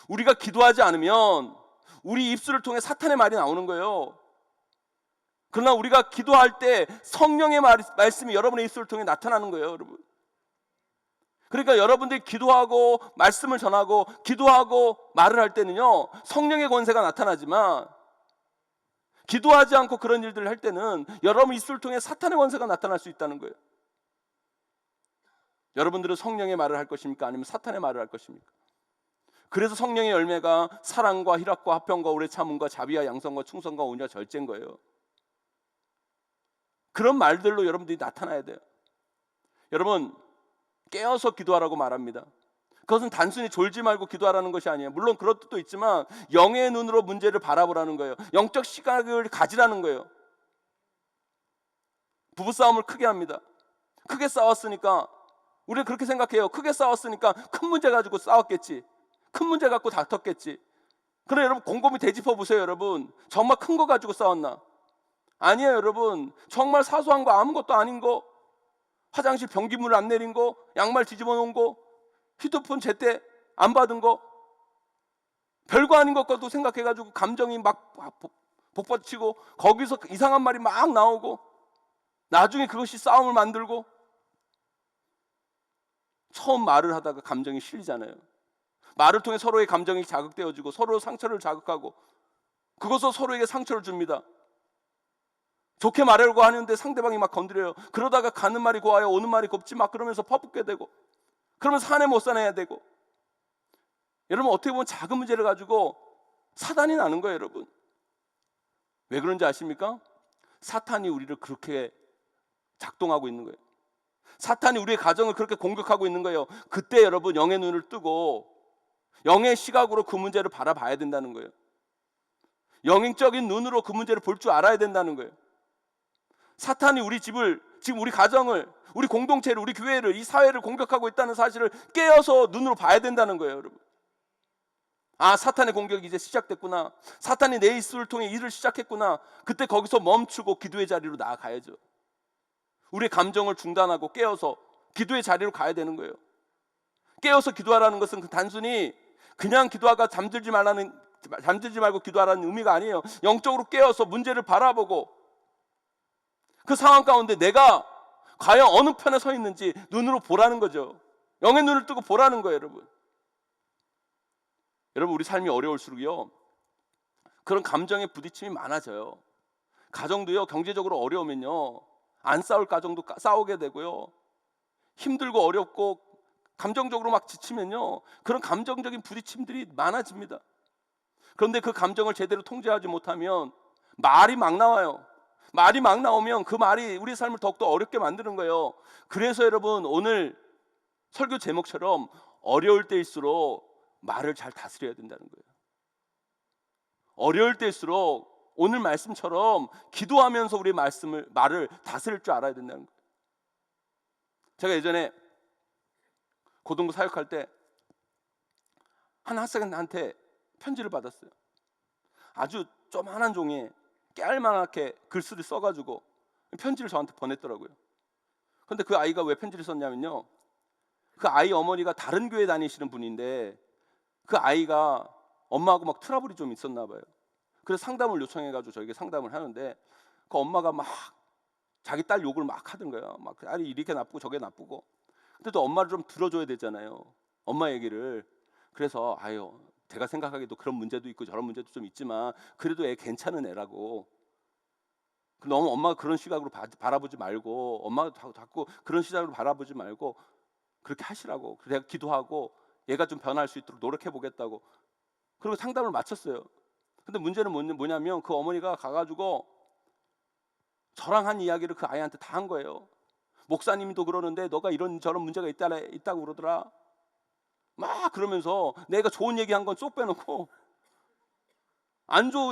우리가 기도하지 않으면 우리 입술을 통해 사탄의 말이 나오는 거예요. 그러나 우리가 기도할 때 성령의 말씀이 여러분의 입술을 통해 나타나는 거예요, 여러분. 그러니까 여러분들이 기도하고 말씀을 전하고 기도하고 말을 할 때는요, 성령의 권세가 나타나지만, 기도하지 않고 그런 일들을 할 때는 여러분 입술을 통해 사탄의 권세가 나타날 수 있다는 거예요. 여러분들은 성령의 말을 할 것입니까? 아니면 사탄의 말을 할 것입니까? 그래서 성령의 열매가 사랑과 희락과 화평과 오래 참음과 자비와 양성과 충성과 온유와 절제인 거예요. 그런 말들로 여러분들이 나타나야 돼요. 여러분, 깨어서 기도하라고 말합니다. 그것은 단순히 졸지 말고 기도하라는 것이 아니에요. 물론 그런 뜻도 있지만 영의 눈으로 문제를 바라보라는 거예요. 영적 시각을 가지라는 거예요. 부부싸움을 크게 합니다. 크게 싸웠으니까, 우리는 그렇게 생각해요. 크게 싸웠으니까 큰 문제 가지고 싸웠겠지, 큰 문제 갖고 다퉜겠지. 그럼 여러분, 곰곰이 되짚어 보세요. 여러분, 정말 큰 거 가지고 싸웠나? 아니에요. 여러분, 정말 사소한 거, 아무것도 아닌 거, 화장실 변기물 안 내린 거, 양말 뒤집어 놓은 거, 휴대폰 제때 안 받은 거, 별거 아닌 것과도 생각해가지고 감정이 막 복받치고 거기서 이상한 말이 막 나오고 나중에 그것이 싸움을 만들고, 처음 말을 하다가 감정이 실리잖아요. 말을 통해 서로의 감정이 자극되어지고 서로 상처를 자극하고 그것으로 서로에게 상처를 줍니다. 좋게 말하려고 하는데 상대방이 막 건드려요. 그러다가 가는 말이 고와요, 오는 말이 곱지, 막 그러면서 퍼붓게 되고, 그러면서 사내 못 사내야 되고. 여러분, 어떻게 보면 작은 문제를 가지고 사단이 나는 거예요. 여러분, 왜 그런지 아십니까? 사탄이 우리를 그렇게 작동하고 있는 거예요. 사탄이 우리의 가정을 그렇게 공격하고 있는 거예요. 그때 여러분, 영의 눈을 뜨고 영의 시각으로 그 문제를 바라봐야 된다는 거예요. 영적인 눈으로 그 문제를 볼 줄 알아야 된다는 거예요. 사탄이 우리 집을, 지금 우리 가정을, 우리 공동체를, 우리 교회를, 이 사회를 공격하고 있다는 사실을 깨어서 눈으로 봐야 된다는 거예요. 여러분, 아, 사탄의 공격이 이제 시작됐구나, 사탄이 내 입술을 통해 일을 시작했구나. 그때 거기서 멈추고 기도의 자리로 나아가야죠. 우리의 감정을 중단하고 깨어서 기도의 자리로 가야 되는 거예요. 깨어서 기도하라는 것은 단순히 그냥 기도하가 잠들지 말고 기도하라는 의미가 아니에요. 영적으로 깨어서 문제를 바라보고 그 상황 가운데 내가 과연 어느 편에 서 있는지 눈으로 보라는 거죠. 영의 눈을 뜨고 보라는 거예요. 여러분, 우리 삶이 어려울수록요, 그런 감정의 부딪힘이 많아져요. 가정도요, 경제적으로 어려우면요, 안 싸울 가정도 싸우게 되고요, 힘들고 어렵고 감정적으로 막 지치면요, 그런 감정적인 부딪힘들이 많아집니다. 그런데 그 감정을 제대로 통제하지 못하면 말이 막 나와요. 말이 막 나오면 그 말이 우리 삶을 더욱더 어렵게 만드는 거예요. 그래서 여러분, 오늘 설교 제목처럼 어려울 때일수록 말을 잘 다스려야 된다는 거예요. 어려울 때일수록 오늘 말씀처럼 기도하면서 우리 말을 다스릴 줄 알아야 된다는 거예요. 제가 예전에 고등부 사역할 때 한 학생한테 편지를 받았어요. 아주 조그만한 종이에 깨알만하게 글씨를 써가지고 편지를 저한테 보냈더라고요. 근데 그 아이가 왜 편지를 썼냐면요, 그 아이 어머니가 다른 교회 다니시는 분인데 그 아이가 엄마하고 막 트러블이 좀 있었나 봐요. 그래서 상담을 요청해가지고 저에게 상담을 하는데 그 엄마가 막 자기 딸 욕을 막 하던 거예요. 막 딸이 이렇게 나쁘고 저게 나쁘고. 근데 또 엄마를 좀 들어줘야 되잖아요, 엄마 얘기를. 그래서 아유, 제가 생각하기에도 그런 문제도 있고 저런 문제도 좀 있지만 그래도 애 괜찮은 애라고, 너무 엄마가 그런 시각으로 바라보지 말고, 엄마가 자꾸 그런 시각으로 바라보지 말고 그렇게 하시라고, 내가 기도하고 얘가 좀 변할 수 있도록 노력해 보겠다고. 그리고 상담을 마쳤어요. 근데 문제는 뭐냐면 그 어머니가 가가지고 저랑 한 이야기를 그 아이한테 다 한 거예요. 목사님도 그러는데 너가 이런 저런 문제가 있다고 그러더라. 막 그러면서 내가 좋은 얘기한 건 쏙 빼놓고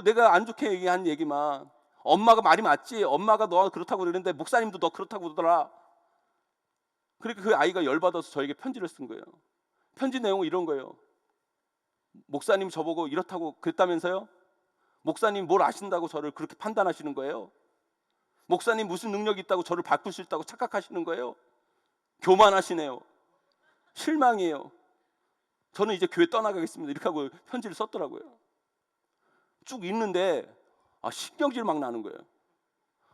내가 안 좋게 얘기한 얘기만, 엄마가 말이 맞지, 엄마가 너 그렇다고 그러는데 목사님도 너 그렇다고 그러더라. 그러니까 그 아이가 열받아서 저에게 편지를 쓴 거예요. 편지 내용은 이런 거예요. 목사님 저보고 이렇다고 그랬다면서요? 목사님 뭘 아신다고 저를 그렇게 판단하시는 거예요? 목사님 무슨 능력이 있다고 저를 바꿀 수 있다고 착각하시는 거예요? 교만하시네요. 실망이에요. 저는 이제 교회 떠나가겠습니다. 이렇게 하고 편지를 썼더라고요. 쭉 읽는데 신경질 막 나는 거예요.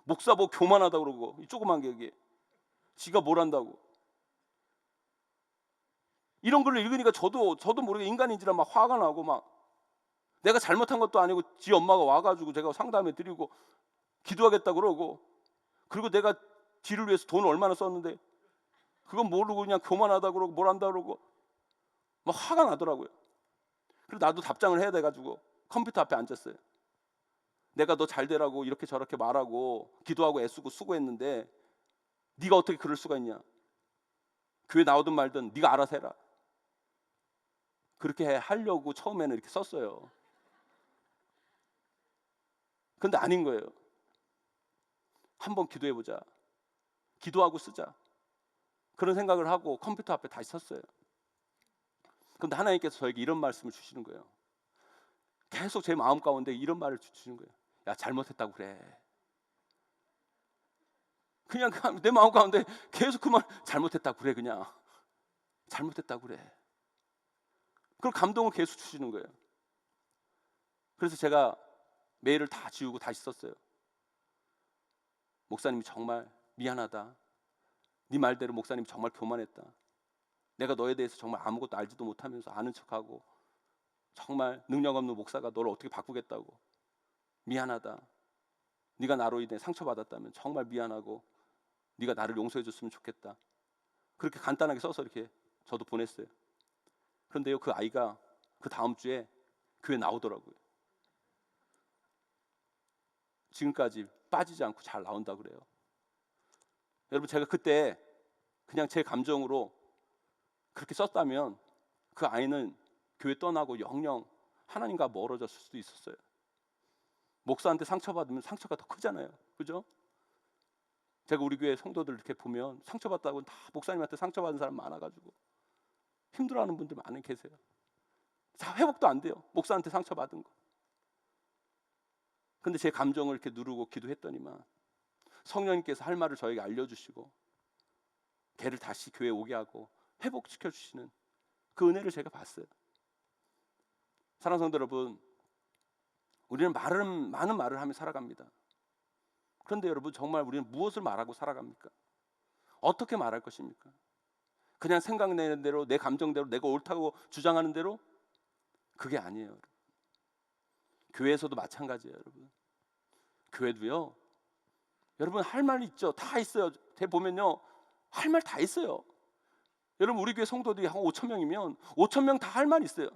목사 뭐 교만하다고 그러고, 이 조그만 게 이게 지가 뭘 한다고. 이런 걸 읽으니까 저도 모르게 인간인지라 막 화가 나고, 막 내가 잘못한 것도 아니고 지 엄마가 와가지고 제가 상담해 드리고 기도하겠다고 그러고, 그리고 내가 지를 위해서 돈을 얼마나 썼는데 그건 모르고 그냥 교만하다고 그러고 뭘 한다고 그러고 막 화가 나더라고요. 그래서 나도 답장을 해야 돼가지고 컴퓨터 앞에 앉았어요. 내가 너 잘 되라고 이렇게 저렇게 말하고 기도하고 애쓰고 수고했는데 네가 어떻게 그럴 수가 있냐. 교회 나오든 말든 네가 알아서 해라. 그렇게 하려고 처음에는 이렇게 썼어요. 근데 아닌 거예요. 한번 기도해보자, 기도하고 쓰자, 그런 생각을 하고 컴퓨터 앞에 다시 섰어요. 그런데 하나님께서 저에게 이런 말씀을 주시는 거예요. 계속 제 마음 가운데 이런 말을 주시는 거예요. 야, 잘못했다고 그래. 그냥 내 마음 가운데 계속 그 말, 잘못했다고 그래. 그냥 잘못했다고 그래. 그런 감동을 계속 주시는 거예요. 그래서 제가 메일을 다 지우고 다시 썼어요. 목사님이 정말 미안하다. 네 말대로 목사님 정말 교만했다. 내가 너에 대해서 정말 아무것도 알지도 못하면서 아는 척하고 정말 능력 없는 목사가 너를 어떻게 바꾸겠다고. 미안하다. 네가 나로 인해 상처받았다면 정말 미안하고 네가 나를 용서해 줬으면 좋겠다. 그렇게 간단하게 써서 이렇게 저도 보냈어요. 그런데요, 그 아이가 그 다음 주에 교회 나오더라고요. 지금까지 빠지지 않고 잘 나온다 그래요. 여러분, 제가 그때 그냥 제 감정으로 그렇게 썼다면 그 아이는 교회 떠나고 영영 하나님과 멀어졌을 수도 있었어요. 목사한테 상처받으면 상처가 더 크잖아요. 그죠? 제가 우리 교회 성도들 이렇게 보면 상처받다고 다 목사님한테 상처받은 사람 많아가지고 힘들어하는 분들 많이 계세요. 다 회복도 안 돼요. 목사한테 상처받은 거. 근데 제 감정을 이렇게 누르고 기도했더니만 성령님께서 할 말을 저에게 알려주시고 걔를 다시 교회에 오게 하고 회복시켜 주시는 그 은혜를 제가 봤어요. 사랑하는 성도 여러분, 우리는 많은 말을 하며 살아갑니다. 그런데 여러분, 정말 우리는 무엇을 말하고 살아갑니까? 어떻게 말할 것입니까? 그냥 생각내는 대로, 내 감정대로, 내가 옳다고 주장하는 대로? 그게 아니에요. 여러분. 교회에서도 마찬가지예요. 여러분. 교회도요, 여러분 할 말 있죠. 다 있어요. 대 보면요, 할 말 다 있어요. 여러분, 우리 교회 성도들이 한 5천 명이면 5천 명 다 할 말 있어요.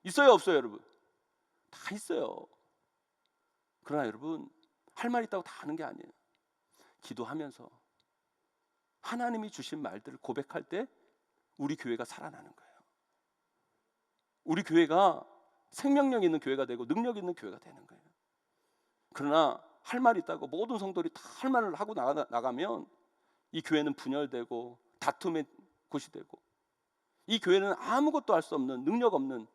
있어요, 없어요, 여러분? 다 있어요. 그러나 여러분, 할 말 있다고 다 하는 게 아니에요. 기도하면서 하나님이 주신 말들을 고백할 때 우리 교회가 살아나는 거예요. 우리 교회가 생명력 있는 교회가 되고 능력 있는 교회가 되는 거예요. 그러나 할 말이 있다고 모든 성도들이 다 할 말을 하고 나가면 이 교회는 분열되고 다툼의 곳이 되고, 이 교회는 아무것도 할 수 없는, 능력 없는,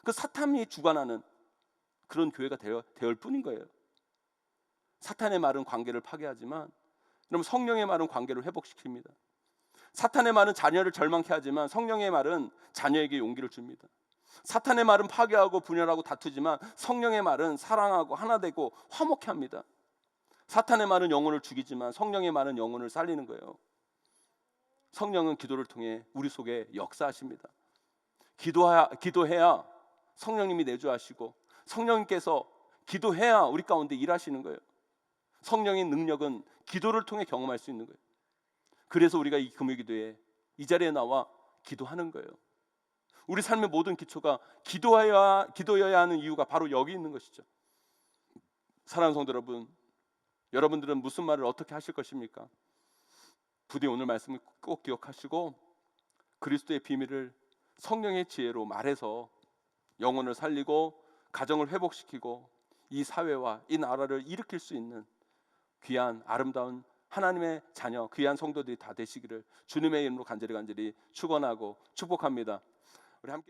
그 사탄이 주관하는 그런 교회가 되을 뿐인 거예요. 사탄의 말은 관계를 파괴하지만 여러분, 성령의 말은 관계를 회복시킵니다. 사탄의 말은 자녀를 절망케 하지만 성령의 말은 자녀에게 용기를 줍니다. 사탄의 말은 파괴하고 분열하고 다투지만 성령의 말은 사랑하고 하나 되고 화목케 합니다. 사탄의 말은 영혼을 죽이지만 성령의 말은 영혼을 살리는 거예요. 성령은 기도를 통해 우리 속에 역사하십니다. 기도해야 성령님이 내주하시고, 성령님께서 기도해야 우리 가운데 일하시는 거예요. 성령의 능력은 기도를 통해 경험할 수 있는 거예요. 그래서 우리가 이 금요기도에 이 자리에 나와 기도하는 거예요. 우리 삶의 모든 기초가 기도여야 하는 이유가 바로 여기 있는 것이죠. 사랑하는 성도 여러분, 여러분들은 무슨 말을 어떻게 하실 것입니까? 부디 오늘 말씀을 꼭 기억하시고 그리스도의 비밀을 성령의 지혜로 말해서 영혼을 살리고 가정을 회복시키고 이 사회와 이 나라를 일으킬 수 있는 귀한 아름다운 하나님의 자녀, 귀한 성도들이 다 되시기를 주님의 이름으로 간절히 축원하고 축복합니다. 우리 함께